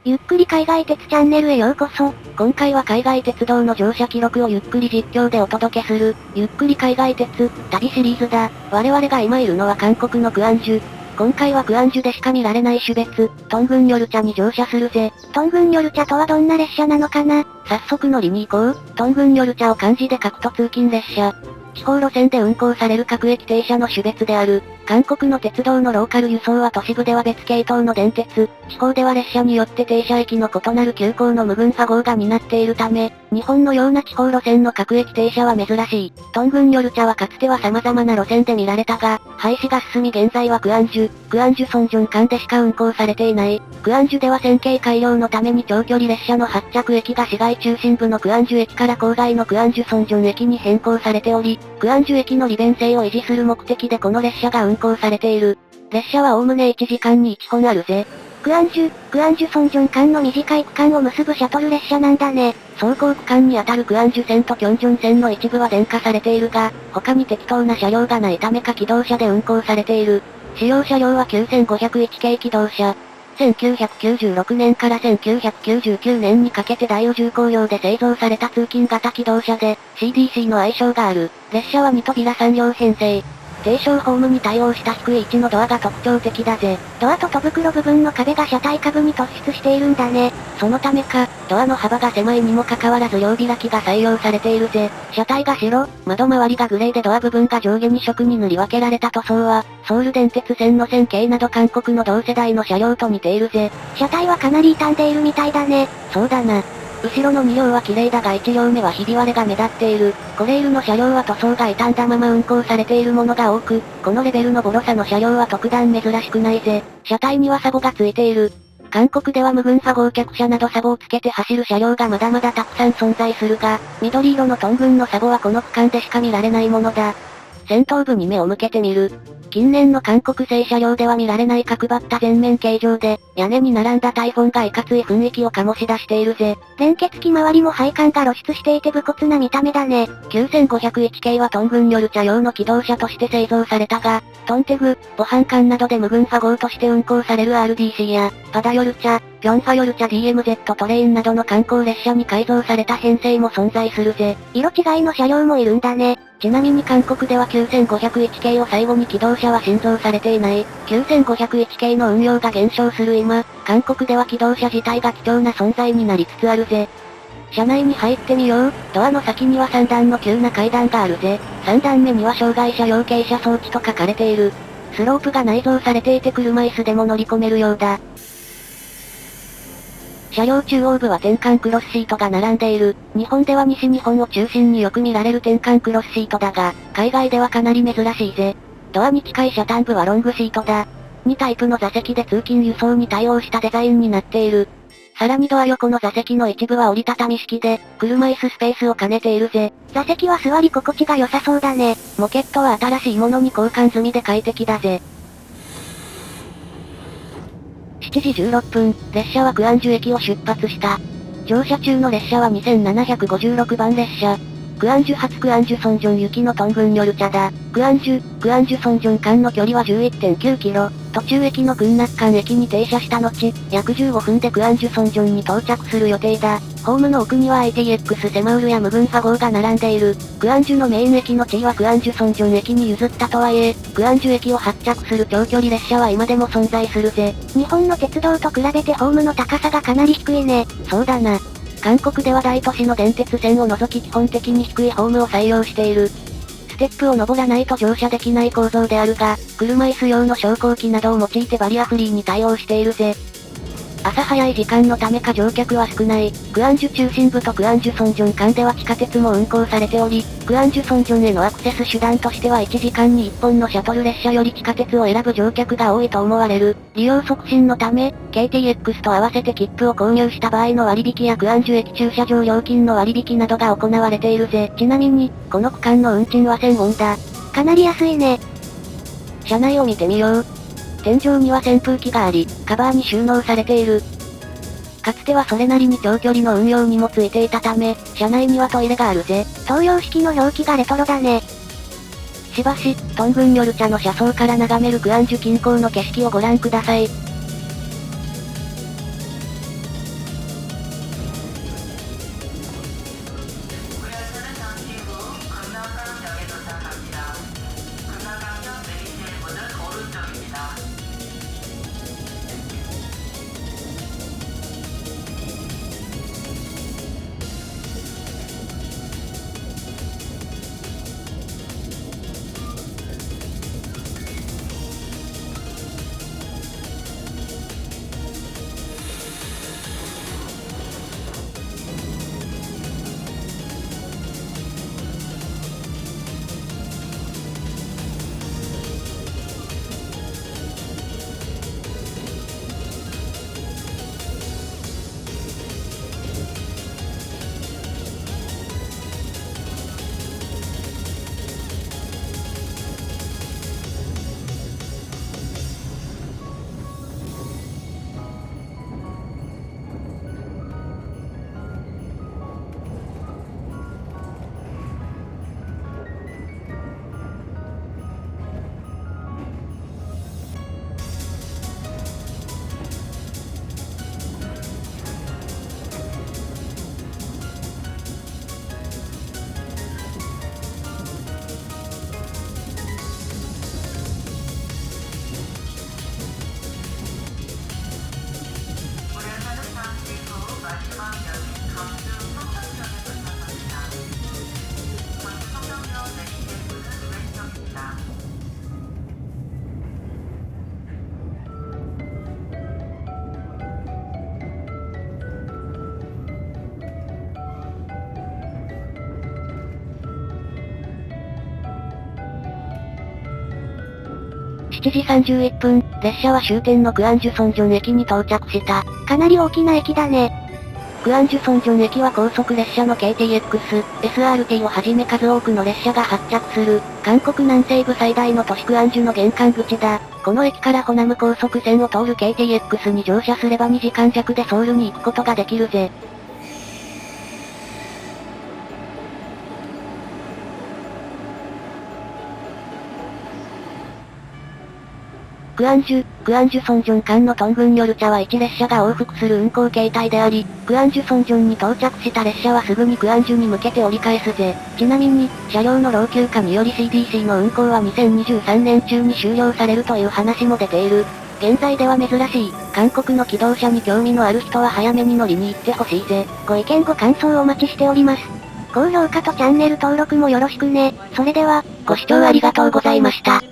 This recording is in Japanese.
ゆっくり海外鉄チャンネルへようこそ。今回は海外鉄道の乗車記録をゆっくり実況でお届けする、ゆっくり海外鉄、旅シリーズだ。我々が今いるのは韓国のクアンジュ。今回はクアンジュでしか見られない種別、トングンニョルチャに乗車するぜ。トングンニョルチャとはどんな列車なのかな？早速乗りに行こう。トングンニョルチャを漢字で書くと通勤列車。地方路線で運行される各駅停車の種別である。韓国の鉄道のローカル輸送は都市部では別系統の電鉄、地方では列車によって停車駅の異なる急行の無群派号が担っているため、日本のような地方路線の各駅停車は珍しい。トングンニョルチャはかつては様々な路線で見られたが、廃止が進み現在はクアンジュソンジョン間でしか運行されていない。クアンジュでは線形改良のために長距離列車の発着駅が市街中心部のクアンジュ駅から郊外のクアンジュソンジョン駅に変更されており、クアンジュ駅の利便性を維持する目的でこの列車が運行されている。列車はおおむね1時間に1本あるぜ。クアンジュソンジョン間の短い区間を結ぶシャトル列車なんだね。走行区間にあたるクアンジュ線とキョンジョン線の一部は電化されているが、他に適当な車両がないためか機動車で運行されている。使用車両は9501系気動車。1996年から1999年にかけて大宇重工業で製造された通勤型気動車で、CDC の愛称がある。列車は2扉3両編成。低床ホームに対応した低い位置のドアが特徴的だぜ。ドアと戸袋部分の壁が車体下部に突出しているんだね。そのためか、ドアの幅が狭いにもかかわらず両開きが採用されているぜ。車体が白、窓周りがグレーでドア部分が上下2色に塗り分けられた塗装は、ソウル電鉄線の線形など韓国の同世代の車両と似ているぜ。車体はかなり傷んでいるみたいだね。そうだな。後ろの2両は綺麗だが1両目はひび割れが目立っている。コレールの車両は塗装が傷んだまま運行されているものが多く、このレベルのボロさの車両は特段珍しくないぜ。車体にはサボがついている。韓国では無群派号客車などサボをつけて走る車両がまだまだたくさん存在するが、緑色のトングンのサボはこの区間でしか見られないものだ。先頭部に目を向けてみる。近年の韓国製車両では見られない角張った前面形状で、屋根に並んだ大フォンがいかつい雰囲気を醸し出しているぜ。連結機周りも配管が露出していて武骨な見た目だね。9501系はトングンニョルチャ用の気動車として製造されたが、トンテグ、母班間などで無群派号として運行される RDC や、パダヨルチャ、ピョンファヨルチャ DMZ トレインなどの観光列車に改造された編成も存在するぜ。色違いの車両もいるんだね。ちなみに韓国では9501系を最後に気動車は新造されていない。9501系の運用が減少する今、韓国では気動車自体が貴重な存在になりつつあるぜ。車内に入ってみよう。ドアの先には3段の急な階段があるぜ。3段目には障害者用傾斜装置と書かれている。スロープが内蔵されていて車椅子でも乗り込めるようだ。車両中央部は転換クロスシートが並んでいる。日本では西日本を中心によく見られる転換クロスシートだが、海外ではかなり珍しいぜ。ドアに近い車端部はロングシートだ。2タイプの座席で通勤輸送に対応したデザインになっている。さらにドア横の座席の一部は折りたたみ式で、車椅子スペースを兼ねているぜ。座席は座り心地が良さそうだね。モケットは新しいものに交換済みで快適だぜ。7時16分、列車はクアンジュ駅を出発した。乗車中の列車は2756番列車。クアンジュ発クアンジュソンジョン行きのトングンニョルチャだ。クアンジュソンジョン間の距離は 11.9 キロ。途中駅のクンナッカン駅に停車した後、約15分でクアンジュソンジョンに到着する予定だ。ホームの奥には ITX セマウルや無群派号が並んでいる。クアンジュのメイン駅の地位はクアンジュソンジョン駅に譲ったとはいえ、クアンジュ駅を発着する長距離列車は今でも存在するぜ。日本の鉄道と比べてホームの高さがかなり低いね。そうだな。韓国では大都市の電鉄線を除き基本的に低いホームを採用している。ステップを登らないと乗車できない構造であるが、車椅子用の昇降機などを用いてバリアフリーに対応しているぜ。朝早い時間のためか乗客は少ない。クアンジュ中心部とクアンジュソンジョン間では地下鉄も運行されており、クアンジュソンジョンへのアクセス手段としては1時間に1本のシャトル列車より地下鉄を選ぶ乗客が多いと思われる。利用促進のため、KTX と合わせて切符を購入した場合の割引やクアンジュ駅駐車場料金の割引などが行われているぜ。ちなみに、この区間の運賃は1000ウォンだ。かなり安いね。車内を見てみよう。天井には扇風機があり、カバーに収納されている。かつてはそれなりに長距離の運用にもついていたため、車内にはトイレがあるぜ。東洋式の表記がレトロだね。しばし、トングンニョルチャの車窓から眺めるクアンジュ近郊の景色をご覧ください。7時31分、列車は終点のクアンジュソンジョン駅に到着した。かなり大きな駅だね。クアンジュソンジョン駅は高速列車の KTX、SRT をはじめ数多くの列車が発着する、韓国南西部最大の都市クアンジュの玄関口だ。この駅からホナム高速線を通る KTX に乗車すれば2時間弱でソウルに行くことができるぜ。クアンジュソンジョン間のトングンヨルチャは1列車が往復する運行形態であり、クアンジュソンジョンに到着した列車はすぐにクアンジュに向けて折り返すぜ。ちなみに、車両の老朽化により CDC の運行は2023年中に終了されるという話も出ている。現在では珍しい、韓国の機動車に興味のある人は早めに乗りに行ってほしいぜ。ご意見ご感想お待ちしております。高評価とチャンネル登録もよろしくね。それでは、ご視聴ありがとうございました。